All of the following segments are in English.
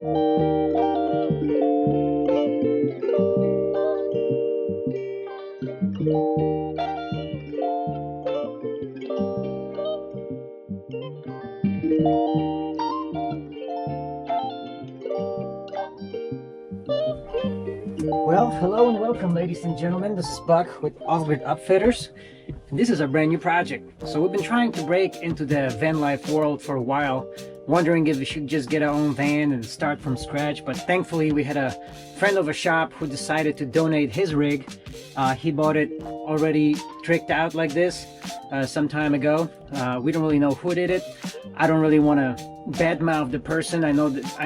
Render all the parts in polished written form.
Well, hello and welcome, ladies and gentlemen. This is Buck with Upfitters, and this is a brand new project. So we've been trying to break into the van life world for a while, wondering if we should just get our own van and start from scratch. But thankfully, we had a friend of a shop who decided to donate his rig. He bought it already tricked out like this some time ago. We don't really know who did it. I don't really want to badmouth the person. I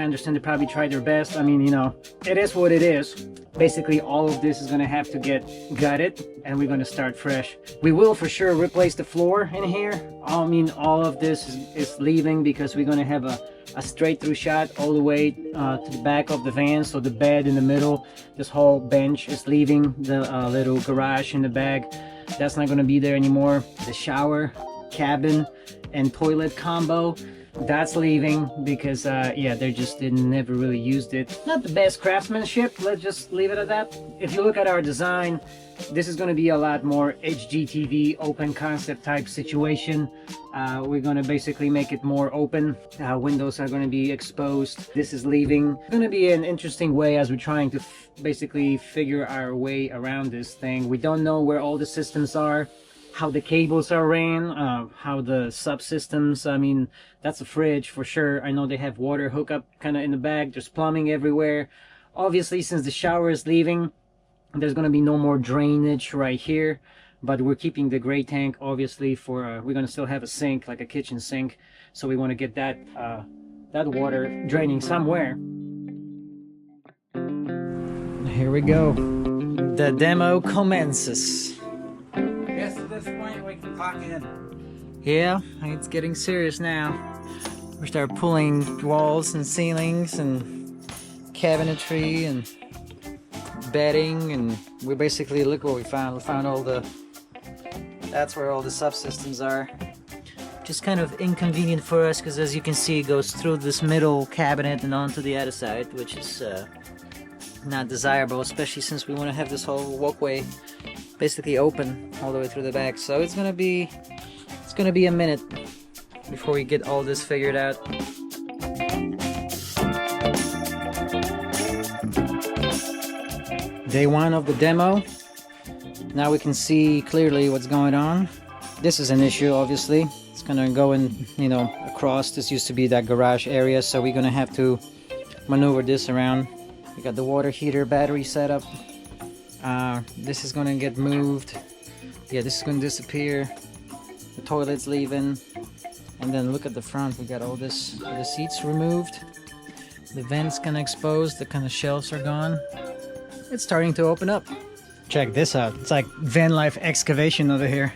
understand they probably tried their best. I mean, you know, it is what it is. Basically, all of this is going to have to get gutted and we're going to start fresh. We will for sure replace the floor in here. I mean, all of this is leaving because we're going to have a straight through shot all the way to the back of the van. So the bed in the middle, this whole bench is leaving. The little garage in the back, that's not going to be there anymore. The shower, cabin, and toilet combo, that's leaving because yeah, they just never really used it. Not the best craftsmanship, let's just leave it at that. If you look at our design, this is going to be a lot more HGTV open concept type situation. We're going to basically make it more open. Windows are going to be exposed. This is leaving. It's going to be an interesting way as we're trying to basically figure our way around this thing. We don't know where all the systems are, how the cables are ran, how the subsystems. I mean, that's a fridge for sure. I know they have water hookup kind of in the back. There's plumbing everywhere. Obviously, since the shower is leaving, there's going to be no more drainage right here, but we're keeping the gray tank obviously for we're going to still have a sink, like a kitchen sink, so we want to get that that water draining somewhere. Here we go. The demo commences. Yes, at this point we can clock in. Yeah, it's getting serious now. We start pulling walls and ceilings and cabinetry and bedding, and we basically, look what we found. We found all the, that's where all the subsystems are. Just kind of inconvenient for us because, as you can see, it goes through this middle cabinet and onto the other side, which is not desirable, especially since we want to have this whole walkway basically open all the way through the back. So it's gonna be a minute before we get all this figured out. Day one of the demo. Now we can see clearly what's going on. This is an issue, obviously. It's gonna go in, you know, across. This used to be that garage area, so we're gonna have to maneuver this around. We got the water heater battery set up. This is gonna get moved. Yeah, this is gonna disappear. The toilet's leaving. And then look at the front. We got all this, the seats removed. The vent's kind of exposed. The kind of shelves are gone. It's starting to open up. Check this out. It's like van life excavation over here.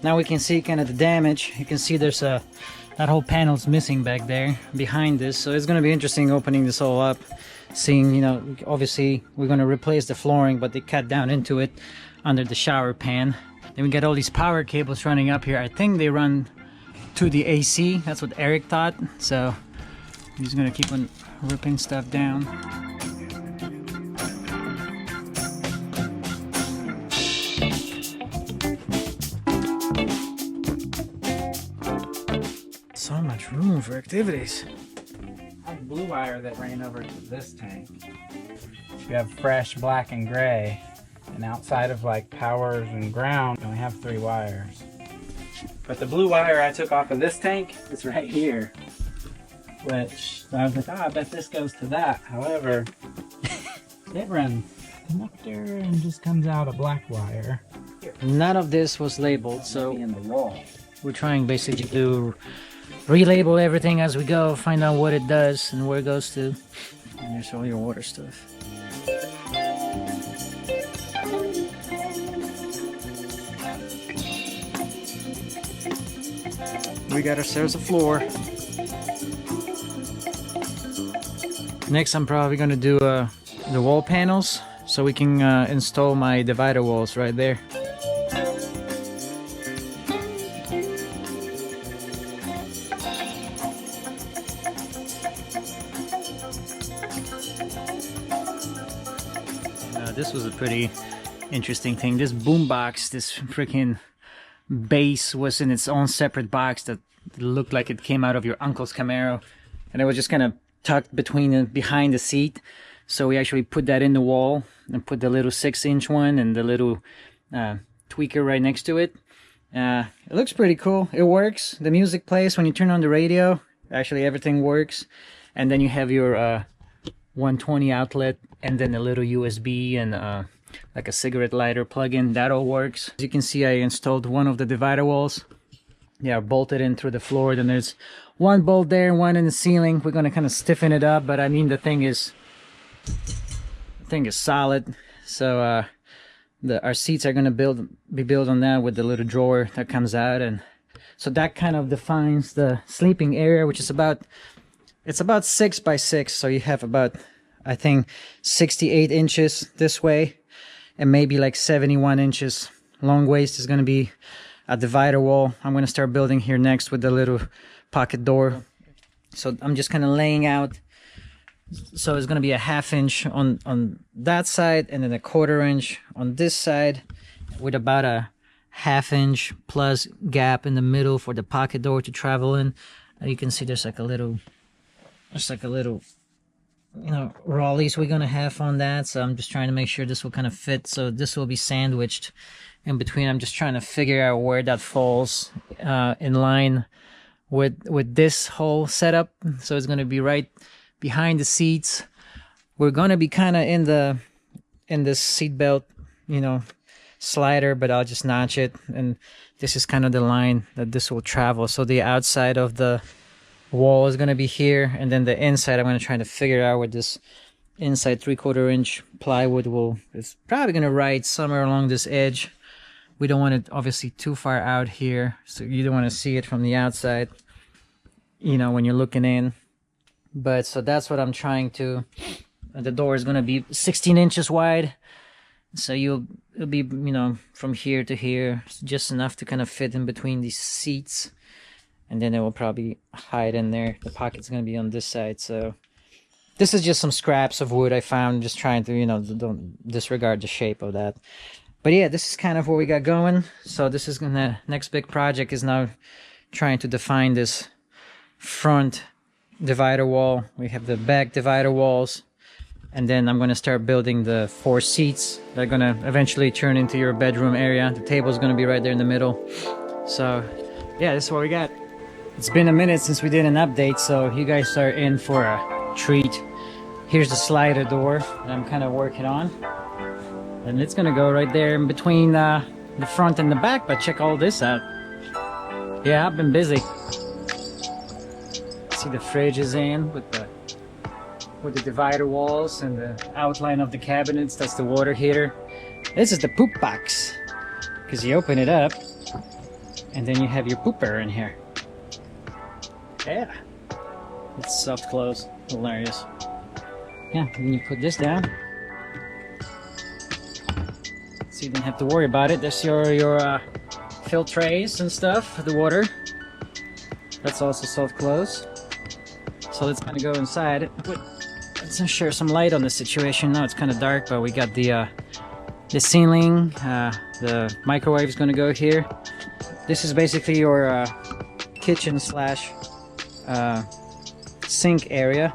Now we can see kind of the damage. You can see there's that whole panel's missing back there behind this. So it's going to be interesting opening this all up, seeing, you know, obviously we're going to replace the flooring, but they cut down into it under the shower pan. Then we got all these power cables running up here. I think they run to the AC. That's what Eric thought. So I'm just going to keep on ripping stuff down. So much room for activities. I have blue wire that ran over to this tank. You have fresh black and gray, and outside of like powers and ground, you only have 3 wires. But the blue wire I took off of this tank is right here, which I was like, oh, I bet this goes to that. However, it runs connector and just comes out a black wire. None of this was labeled, so in the wall. we're trying basically to relabel everything as we go, find out what it does and where it goes to. And there's all your water stuff. We got ourselves a floor. Next I'm probably going to do the wall panels so we can install my divider walls right there. this was a pretty interesting thing. This boombox, this freaking bass was in its own separate box that looked like it came out of your uncle's Camaro, and it was just kind of tucked between and behind the seat. So we actually put that in the wall and put the little 6-inch one and the little tweaker right next to it. It looks pretty cool. It works. The music plays when you turn on the radio. Actually, everything works. And then you have your 120 outlet, and then a little USB and like a cigarette lighter plug-in. That all works. As you can see, I installed one of the divider walls. Yeah, bolted in through the floor. Then there's one bolt there and one in the ceiling. We're gonna kind of stiffen it up, but I mean the thing is solid. So our seats are gonna be built on that with the little drawer that comes out, and so that kind of defines the sleeping area, which is about 6 by 6. So you have about, I think, 68 inches this way, and maybe like 71 inches long waist is gonna be a divider wall. I'm gonna start building here next with the little pocket door. So I'm just kind of laying out. So it's gonna be a 1/2 inch on that side, and then a 1/4 inch on this side, with about a 1/2 inch plus gap in the middle for the pocket door to travel in. You can see there's like a little, you know, rollies we're gonna have on that. So I'm just trying to make sure this will kind of fit. So this will be sandwiched in between. I'm just trying to figure out where that falls in line with this whole setup. So it's gonna be right behind the seats. We're gonna be kind of in this seat belt, you know, slider, but I'll just notch it, and this is kind of the line that this will travel. So the outside of the wall is gonna be here, and then the inside I'm gonna try to figure out where this inside 3/4 inch plywood it's probably gonna ride somewhere along this edge. We don't want it obviously too far out here, so you don't want to see it from the outside, you know, when you're looking in. But so that's what I'm trying to. The door is gonna be 16 inches wide, so it'll be, you know, from here to here, just enough to kind of fit in between these seats, and then it will probably hide in there. The pocket's gonna be on this side. So this is just some scraps of wood I found, just trying to, you know, don't disregard the shape of that. But yeah, this is kind of what we got going. So this is gonna, next big project is now trying to define this front divider wall. We have the back divider walls, and then I'm gonna start building the 4 seats that are gonna eventually turn into your bedroom area. The table is gonna be right there in the middle. So yeah, this is what we got. It's been a minute since we did an update, so you guys are in for a treat. Here's the slider door that I'm kind of working on, and it's gonna go right there in between the front and the back. But check all this out. Yeah, I've been busy. See, the fridge is in with the divider walls and the outline of the cabinets. That's the water heater. This is the poop box, because you open it up and then you have your pooper in here. Yeah, it's soft close. Hilarious. Yeah, then you put this down, so you don't have to worry about it. There's your filtrates and stuff for the water. That's also soft close. So let's kind of go inside. Let's share some light on the situation. Now it's kind of dark, but we got the ceiling. The microwave is going to go here. This is basically your kitchen slash sink area.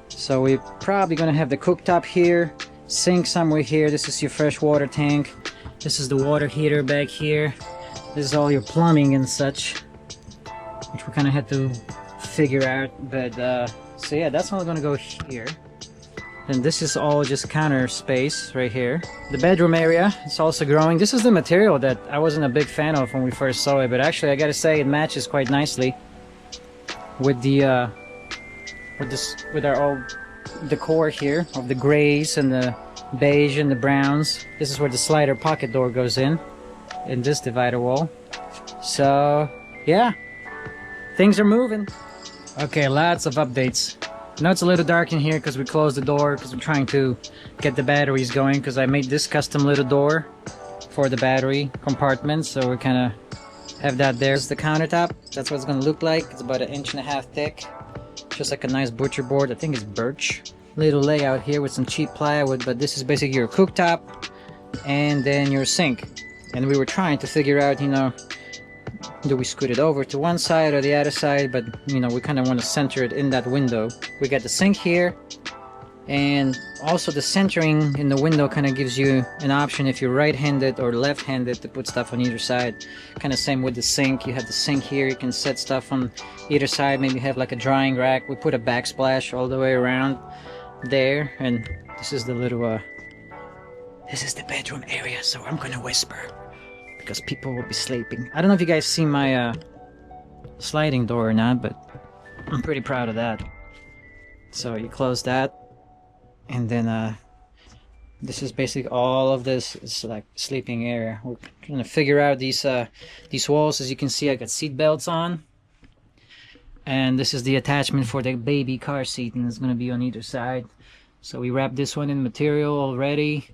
So we're probably going to have the cooktop here, sink somewhere here. This is your fresh water tank. This is the water heater back here. This is all your plumbing and such, which we kind of had to figure out. But so yeah, that's all gonna go here. And this is all just counter space right here. The bedroom area is also growing. This is the material that I wasn't a big fan of when we first saw it, but actually I gotta say it matches quite nicely with the with our old decor here of the grays and the beige and the browns. This is where the slider pocket door goes in this divider wall. So yeah, things are moving. Okay, lots of updates. I know it's a little dark in here because we closed the door because we're trying to get the batteries going, because I made this custom little door for the battery compartment, so we kind of have that there. It's the countertop. That's what it's going to look like. It's about 1.5 inches thick, just like a nice butcher board. I think it's birch little layout here with some cheap plywood, but this is basically your cooktop and then your sink. And we were trying to figure out, you know, do we scoot it over to one side or the other side, but you know, we kind of want to center it in that window. We got the sink here, and also the centering in the window kind of gives you an option if you're right-handed or left-handed to put stuff on either side. Kind of same with the sink. You have the sink here, you can set stuff on either side, maybe have like a drying rack. We put a backsplash all the way around there, and this is the little this is the bedroom area, so I'm gonna whisper because people will be sleeping. I don't know if you guys see my sliding door or not, but I'm pretty proud of that. So you close that, and then this is basically all of this is like sleeping area. We're trying to figure out these walls. As you can see, I got seat belts on, and this is the attachment for the baby car seat, and it's going to be on either side. So we wrapped this one in material already.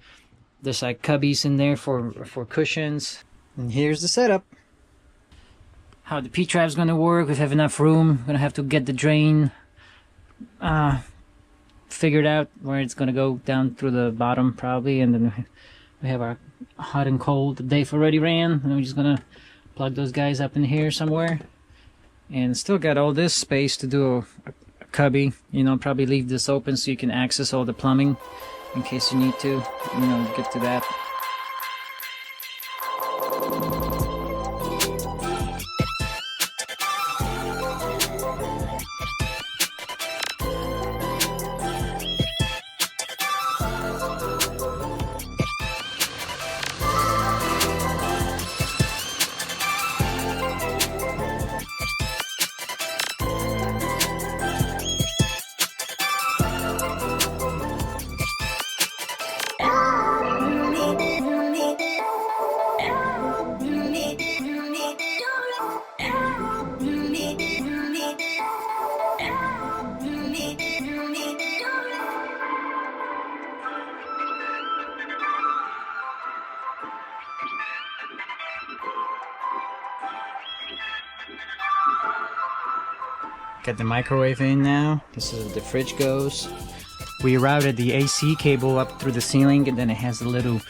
There's like cubbies in there for cushions, and here's the setup. How the P-trap's going to work. We have enough room. We're going to have to get the drain figured out where it's gonna go down through the bottom probably, and then we have our hot and cold. The Dave already ran, and we're just gonna plug those guys up in here somewhere, and still got all this space to do a cubby. You know, probably leave this open so you can access all the plumbing in case you need to, you know, get to that. Got the microwave in now. This is where the fridge goes. We routed the AC cable up through the ceiling, and then it has a little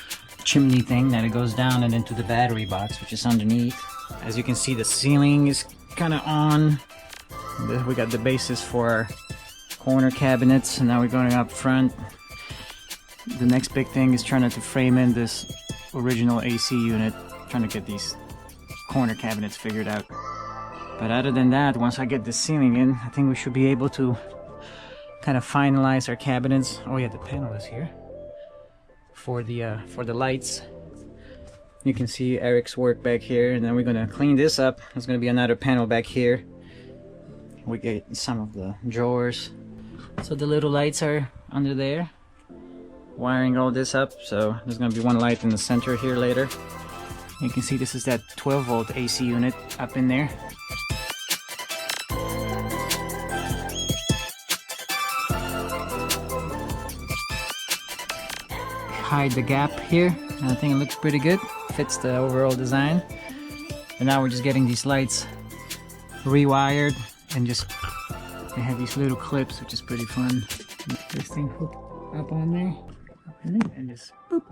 chimney thing that it goes down and into the battery box, which is underneath. As you can see, the ceiling is kind of on. We got the bases for our corner cabinets, and now we're going up front. The next big thing is trying to frame in this original AC unit, trying to get these corner cabinets figured out. But other than that, once I get the ceiling in, I think we should be able to kind of finalize our cabinets. Oh yeah, the panel is here for the lights. You can see Eric's work back here, and then we're gonna clean this up. There's gonna be another panel back here. We get some of the drawers. So the little lights are under there. Wiring all this up, so there's gonna be one light in the center here later. You can see this is that 12-volt AC unit up in there. Hide the gap here, and I think it looks pretty good. Fits the overall design. And now we're just getting these lights rewired, and just they have these little clips, which is pretty fun. This thing hooked up on there, and just boop.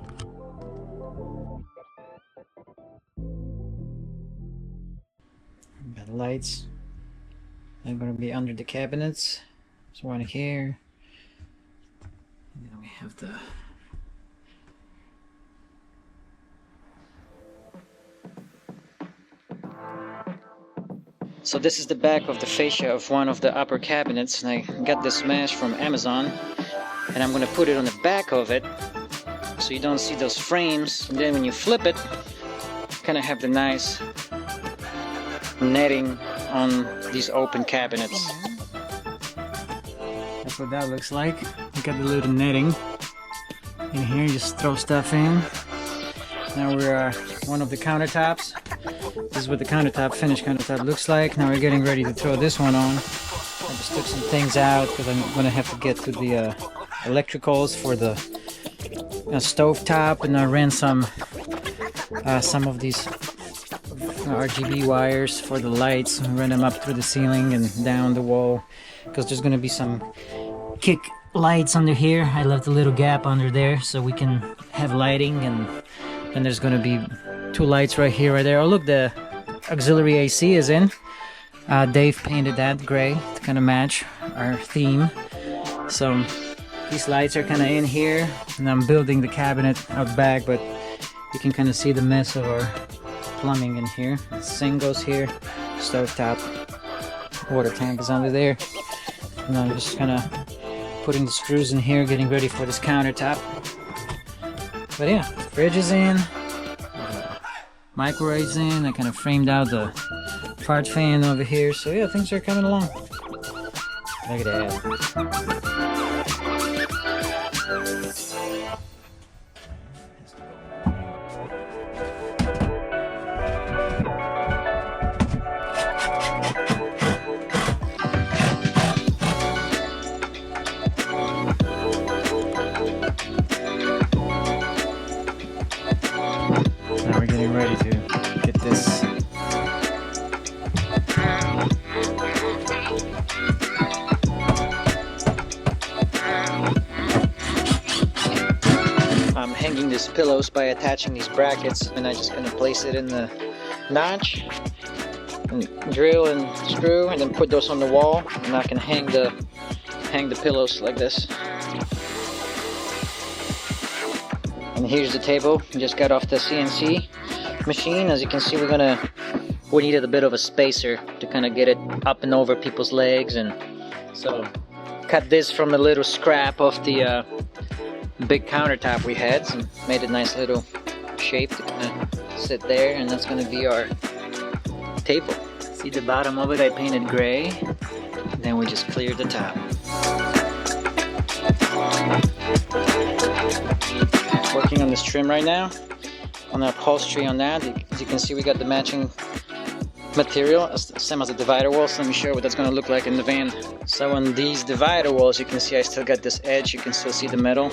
Got lights. They're gonna be under the cabinets. There's one here. And then we have the So this is the back of the fascia of one of the upper cabinets, and I got this mesh from Amazon, and I'm gonna put it on the back of it so you don't see those frames, and then when you flip it, kind of have the nice netting on these open cabinets. That's what that looks like. You got the little netting in here, just throw stuff in. Now we're one of the countertops. This is what the finished countertop looks like. Now we're getting ready to throw this one on. I just took some things out because I'm going to have to get to the electricals for the stove top, and I ran some of these RGB wires for the lights, and ran them up through the ceiling and down the wall because there's going to be some kick lights under here. I left a little gap under there so we can have lighting, and then there's gonna be 2 lights right here, right there. Oh look, the auxiliary AC is in. Dave painted that gray to kind of match our theme. So these lights are kind of in here, and I'm building the cabinet out back, but you can kind of see the mess of our plumbing in here. The sink goes here, stove top, water tank is under there, and I'm just kind of putting the screws in here, getting ready for this countertop. But yeah, fridge is in, microwave's in. I kind of framed out the fart fan over here, so yeah, things are coming along. Look at that. Now we're getting ready to get this. I'm hanging these pillows by attaching these brackets, and I'm just gonna place it in the notch and drill and screw, and then put those on the wall, and I can hang the pillows like this. And here's the table. We just got off the CNC machine. As you can see, we needed a bit of a spacer to kind of get it up and over people's legs, and so cut this from a little scrap of the big countertop we had, and made a nice little shape to kind of sit there, and that's going to be our table. See the bottom of it, I painted gray, and then we just cleared the top. Working on this trim right now, on the upholstery on that. As you can see, we got the matching material, same as the divider walls. So let me show you what that's going to look like in the van. So on these divider walls, you can see I still got this edge. You can still see the metal.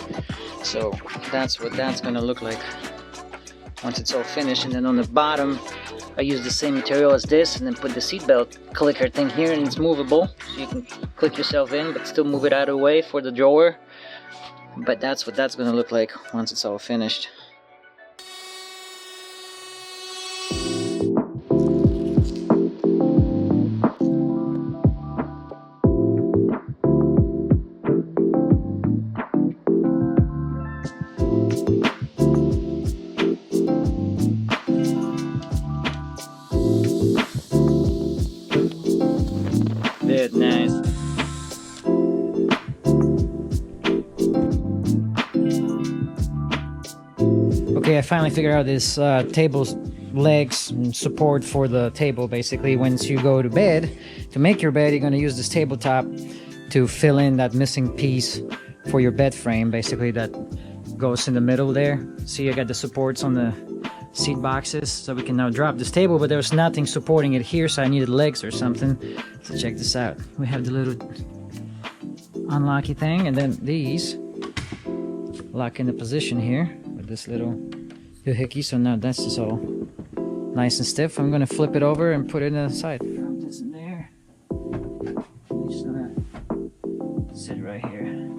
So that's what that's going to look like once it's all finished. And then on the bottom, I use the same material as this, and then put the seatbelt clicker thing here, and it's movable. So you can click yourself in, but still move it out of the way for the drawer. But that's what that's going to look like once it's all finished. Very nice. Okay, I finally figured out this table's legs and support for the table. Basically, once you go to bed, to make your bed, you're going to use this tabletop to fill in that missing piece for your bed frame. Basically, that goes in the middle there. See, I got the supports on the seat boxes, so we can now drop this table, but there's nothing supporting it here, so I needed legs or something. So check this out. We have the little unlocky thing, and then these lock into position here with this little doohickey. So now that's just all nice and stiff. I'm gonna flip it over and put it in the side. Throw this in there. I'm just gonna sit right here.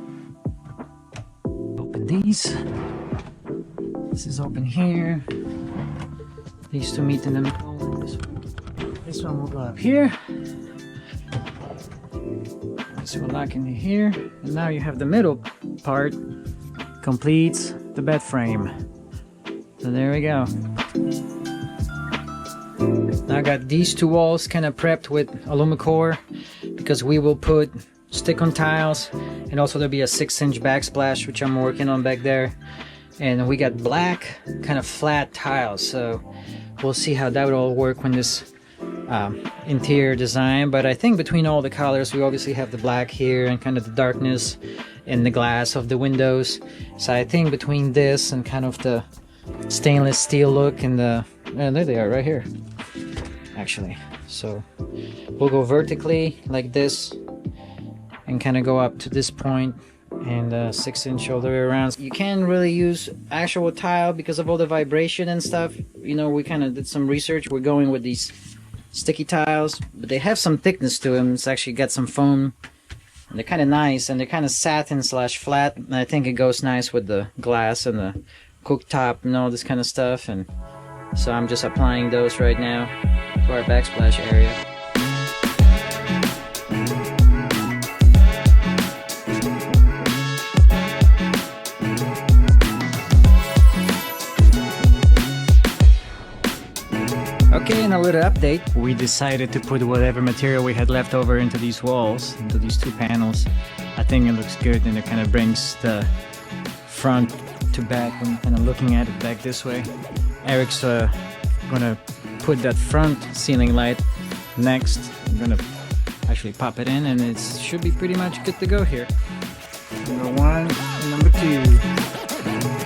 Open these. This is open here. These two meet in the middle. This one will go up here. This will lock into here. And now you have the middle part completes the bed frame. So there we go. Now I got these two walls kind of prepped with alumicore, because we will put stick-on tiles, and also there'll be a 6-inch backsplash, which I'm working on back there. And we got black kind of flat tiles, so we'll see how that would all work when this interior design. But I think between all the colors, we obviously have the black here and kind of the darkness in the glass of the windows. So I think between this and kind of the stainless steel look and the, and there they are right here actually. So we'll go vertically like this and kind of go up to this point, and 6-inch all the way around. You can't really use actual tile because of all the vibration and stuff. You know, we kind of did some research. We're going with these sticky tiles, but they have some thickness to them. It's actually got some foam And they're kind of nice, and they're kind of satin slash flat, and I think it goes nice with the glass and the cooktop and all this kind of stuff. And so I'm just applying those right now to our backsplash area. Okay, and a little update. We decided to put whatever material we had left over into these walls, into these two panels. I think it looks good, and it kind of brings the front to back when you're kind of looking at it back this way. Eric's gonna put that front ceiling light next. I'm gonna actually pop it in, and it should be pretty much good to go here. Number one and number two.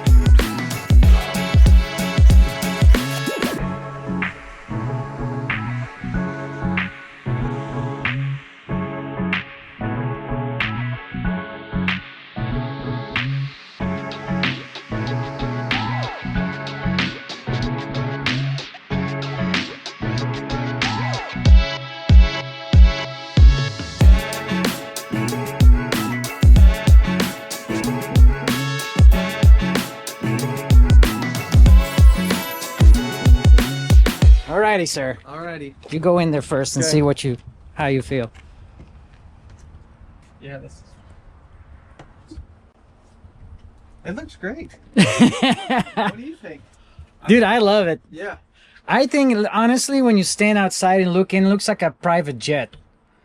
Alrighty, sir. Alrighty. You go in there first and Okay. see how you feel. Yeah, it looks great. What do you think? Dude, I love it. Yeah, I think, honestly, when you stand outside and look in, it looks like a private jet.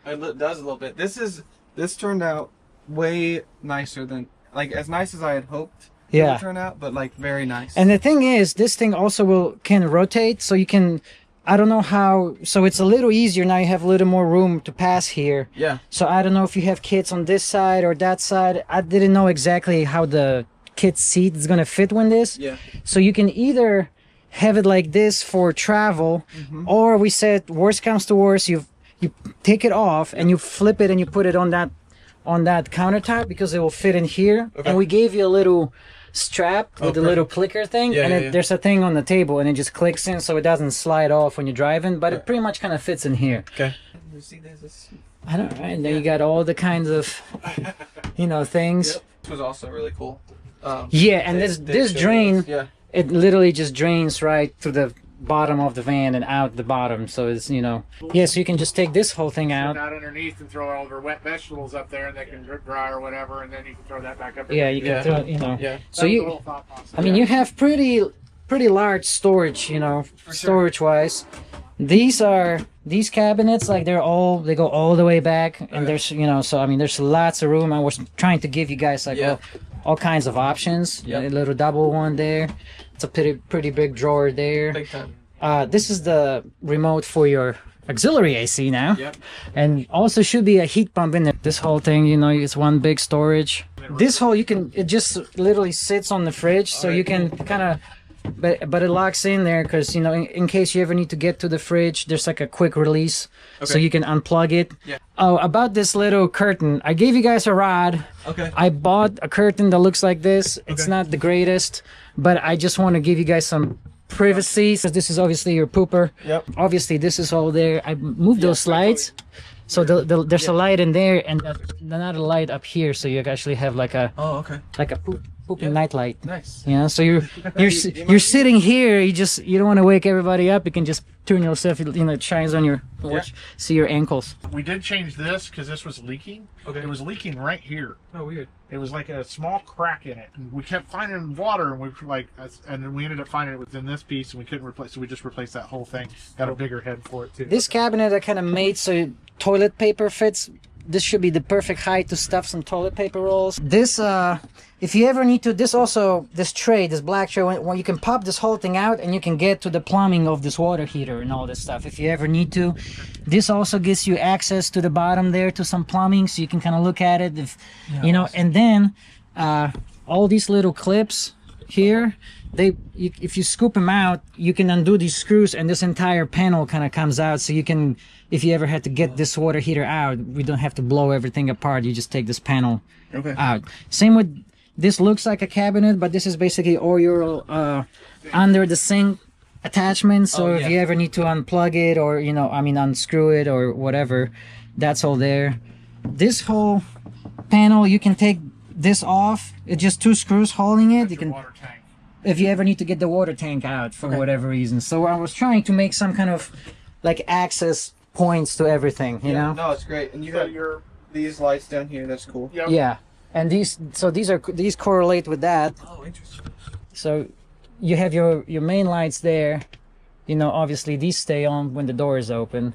it does a little bit. This turned out way nicer than, like, as nice as I had hoped it Yeah. would turn out, but like very nice. And the thing is, this thing also can rotate, so you can, I don't know how, so it's a little easier now. You have a little more room to pass here. Yeah. So I don't know if you have kids on this side or that side. I didn't know exactly how the kid's seat is gonna fit with this. Yeah. So you can either have it like this for travel, or we said worst comes to worst, you take it off and you flip it and you put it on that countertop, because it will fit in here. Okay. And we gave you a little strap with a little clicker thing, Yeah, and yeah. there's a thing on the table, and it just clicks in, so it doesn't slide off when you're driving, but it pretty much kind of fits in here. Okay. You see this? I don't know, and then you got all the kinds of things. Yep. This was also really cool. Yeah, and this drain, Yeah. it literally just drains right to the bottom of the van and out the bottom, so it's yeah, so you can just take this whole thing out. Out underneath and throw all of our wet vegetables up there, and they can drip dry or whatever, and then you can throw that back up. Yeah, you can Yeah. throw Yeah. so you I mean, you have pretty large storage, storage wise. These cabinets, like they go all the way back, and there's so I mean there's lots of room. I was trying to give you guys like Yeah. all kinds of options. Yeah. A little double one there. It's a pretty big drawer there. Big time. This is the remote for your auxiliary AC now. Yep. And also should be a heat pump in there. This whole thing, it's one big storage. This whole, it just literally sits on the fridge, so you can kind of, but it locks in there because, in case you ever need to get to the fridge, there's like a quick release, so you can unplug it. Yeah. Oh, about this little curtain, I gave you guys a rod. Okay. I bought a curtain that looks like this. It's Okay. not the greatest, but I just want to give you guys some privacy. So this is obviously your pooper. Yep. Obviously, this is all there. I moved those slides. So there's a light in there and another light up here. So you actually have like a Oh, okay. pooping night light. Nice. So you're sitting here. You don't want to wake everybody up. You can just turn yourself. It shines on your watch. See your ankles. We did change this because this was leaking. Okay. It was leaking right here. Oh, weird. It was like a small crack in it. And we kept finding water, and we were and then we ended up finding it within this piece, and we couldn't replace. So we just replaced that whole thing. Got a bigger head for it too. This cabinet I kind of made so toilet paper fits. This should be the perfect height to stuff some toilet paper rolls. This, if you ever need to, this tray, this black tray, when you can pop this whole thing out and you can get to the plumbing of this water heater and all this stuff if you ever need to. This also gives you access to the bottom there to some plumbing, so you can kind of look at it, and then all these little clips here, if you scoop them out, you can undo these screws and this entire panel kind of comes out, so you can, if you ever had to get this water heater out, we don't have to blow everything apart. You just take this panel out. Same with this, looks like a cabinet, but this is basically all your under the sink attachment. So if you ever need to unplug it or unscrew it or whatever, that's all there. This whole panel, you can take this off. It's just 2 screws holding it. That's You your can, water tank. if you ever need to get the water tank out for whatever reason. So I was trying to make some kind of like access points to everything, you know? No, it's great. And you So got these lights down here. That's cool. Yep. Yeah. And these correlate with that. Oh, interesting. So you have your main lights there. You know, obviously these stay on when the door is open.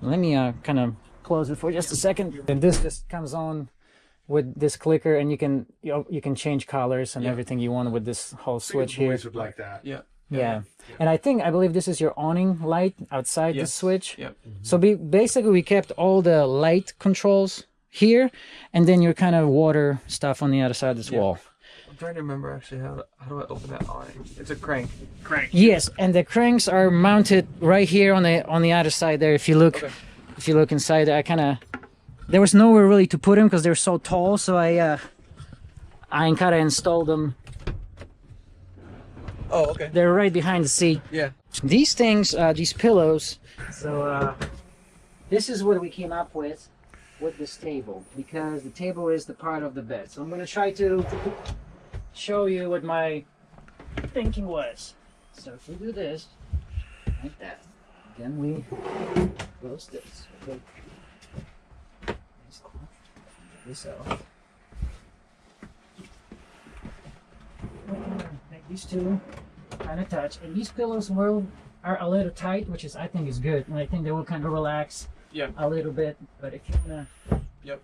Let me kind of close it for just a second. And this just comes on with this clicker, and you can change colors and everything you want with this whole switch here. Boys would like that. Yeah. Yeah. And I believe this is your awning light outside the switch. Yep. So basically we kept all the light controls here, and then your kind of water stuff on the other side of this wall. I'm trying to remember actually how do I open that awning? It's a crank. Crank. Yes, and the cranks are mounted right here on the other side there. If you look, if you look inside, there was nowhere really to put them because they're so tall. So I kind of installed them. Oh, okay. They're right behind the seat. Yeah. These things, these pillows. So this is what we came up with this table, because the table is the part of the bed. So I'm going to try to show you what my thinking was. So if we do this like that, then we close this. Okay. This off. Make these two kind of touch, and these pillows are a little tight, which I think is good, and I think they will kind of relax a little bit. But if you wanna, like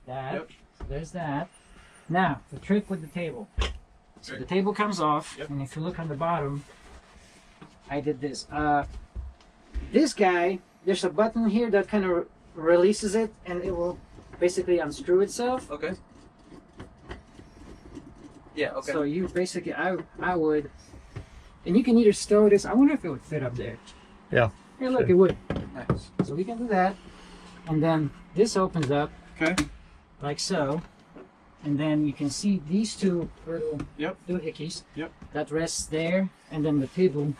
that, so there's that. Now the trick with the table. So the table comes off, and if you look on the bottom, I did this. This guy, there's a button here that kind of releases it, and it will basically unscrew itself. Okay. Yeah, okay. So you basically, I would, and you can either stow this. I wonder if it would fit up there. Yeah. Hey, look, it would. Nice. So we can do that, and then this opens up. Okay. Like so, and then you can see these two little doohickeys. Yep. That rests there, and then the table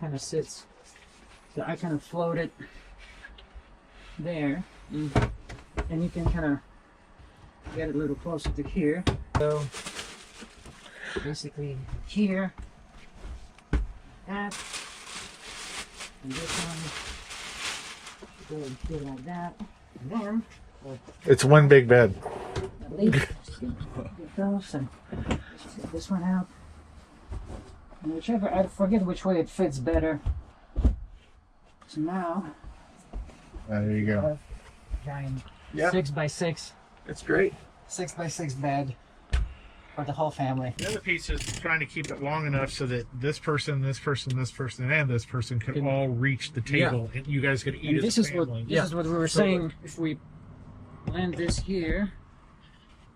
kind of sits. So I kind of float it there, and you can kind of get it a little closer to here. So basically here, that, and this one, go and feel like that, and then It's one big bed. get those and get this one out. And whichever, I forget which way it fits better. So now, There you go. giant Yeah. 6x6. It's great. 6x6 bed for the whole family. The other piece is trying to keep it long enough so that this person, this person, this person, and this person could all reach the table, and you guys could eat And as this a is what family. this is what we were saying. If we land this here,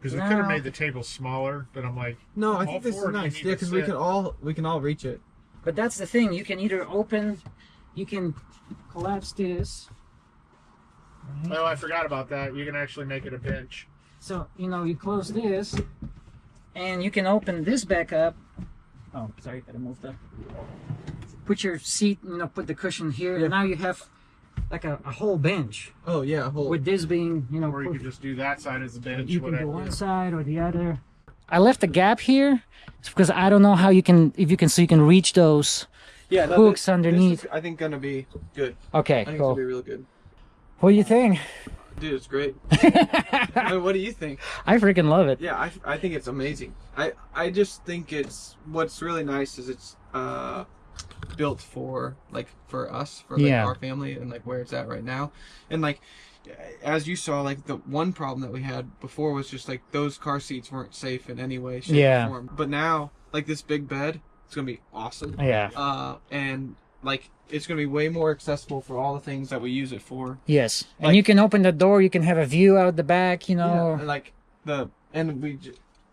Because we could have made the table smaller, but I'm like, No, I all think this four is nice. need Yeah, to because we sit. can all reach it. but that's the thing. You can either open, you can collapse this. Oh, I forgot about that. You can actually make it a bench. So, you know, you close this, and you can open this back up. Oh, sorry, gotta move that. Put your seat, you know, put the cushion here, and now you have like a whole bench. Oh yeah, With this being, you know, Or you could just do that side as a bench. you can whatever. do one side or the other. I left a gap here because I don't know how you can, if you can, so you can reach those hooks underneath. I think gonna be good. Okay, I think it's cool. gonna be real good. What do you think? Dude, it's great. I mean, what do you think? I freaking love it. Yeah, I think it's amazing. I just think what's really nice is it's built for us, for our family, and like where it's at right now. And like as you saw, like the one problem that we had before was just like those car seats weren't safe in any way, shape, or form. But now, like this big bed, it's gonna be awesome. Yeah. And like it's gonna be way more accessible for all the things that we use it for. Yes. And Like- you can open the door, you can have a view out the back, you know. Yeah, and like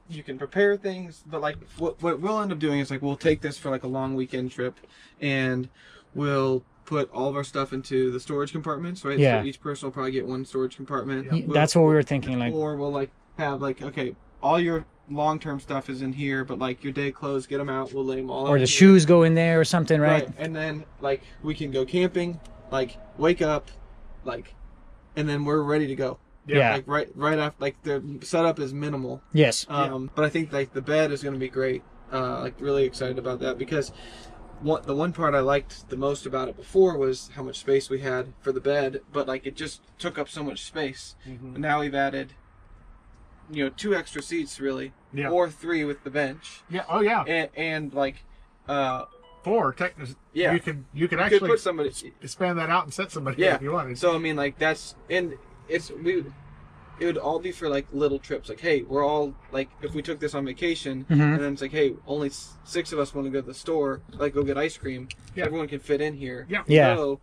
you can prepare things, but like what we'll end up doing is like we'll take this for like a long weekend trip, and we'll put all of our stuff into the storage compartments, right? Yeah. So each person will probably get one storage compartment. That's what we were thinking, like. Or we'll like have like, okay, all your long-term stuff is in here, but like your day clothes, get them out. We'll lay them all out Or the here. shoes go in there or something, right? And then like we can go camping, like wake up, like, and then we're ready to go. Yeah. Like right after, like the setup is minimal. Yes. But I think like the bed is going to be great. Like really excited about that because the one part I liked the most about it before was how much space we had for the bed, but like it just took up so much space. And now we've added, 2 extra seats really, or 3 with the bench. Yeah. Oh yeah. And like, 4 technically. Yeah. You could actually put somebody, span that out and set somebody yeah, if you wanted. So I mean, like it would all be for like little trips. Like, hey, we're all like, if we took this on vacation, and then it's like, hey, only 6 of us want to go to the store, like go get ice cream. Yeah. Everyone can fit in here. Yeah. Yeah. So,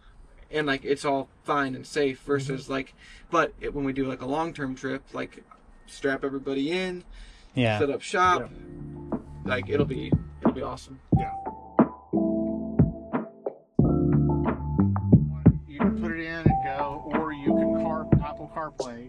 and like it's all fine and safe versus like, but when we do like a long-term trip, like strap everybody in, Yeah. set up shop, like it'll be awesome. Yeah. You can put it in and go, or you can Apple CarPlay.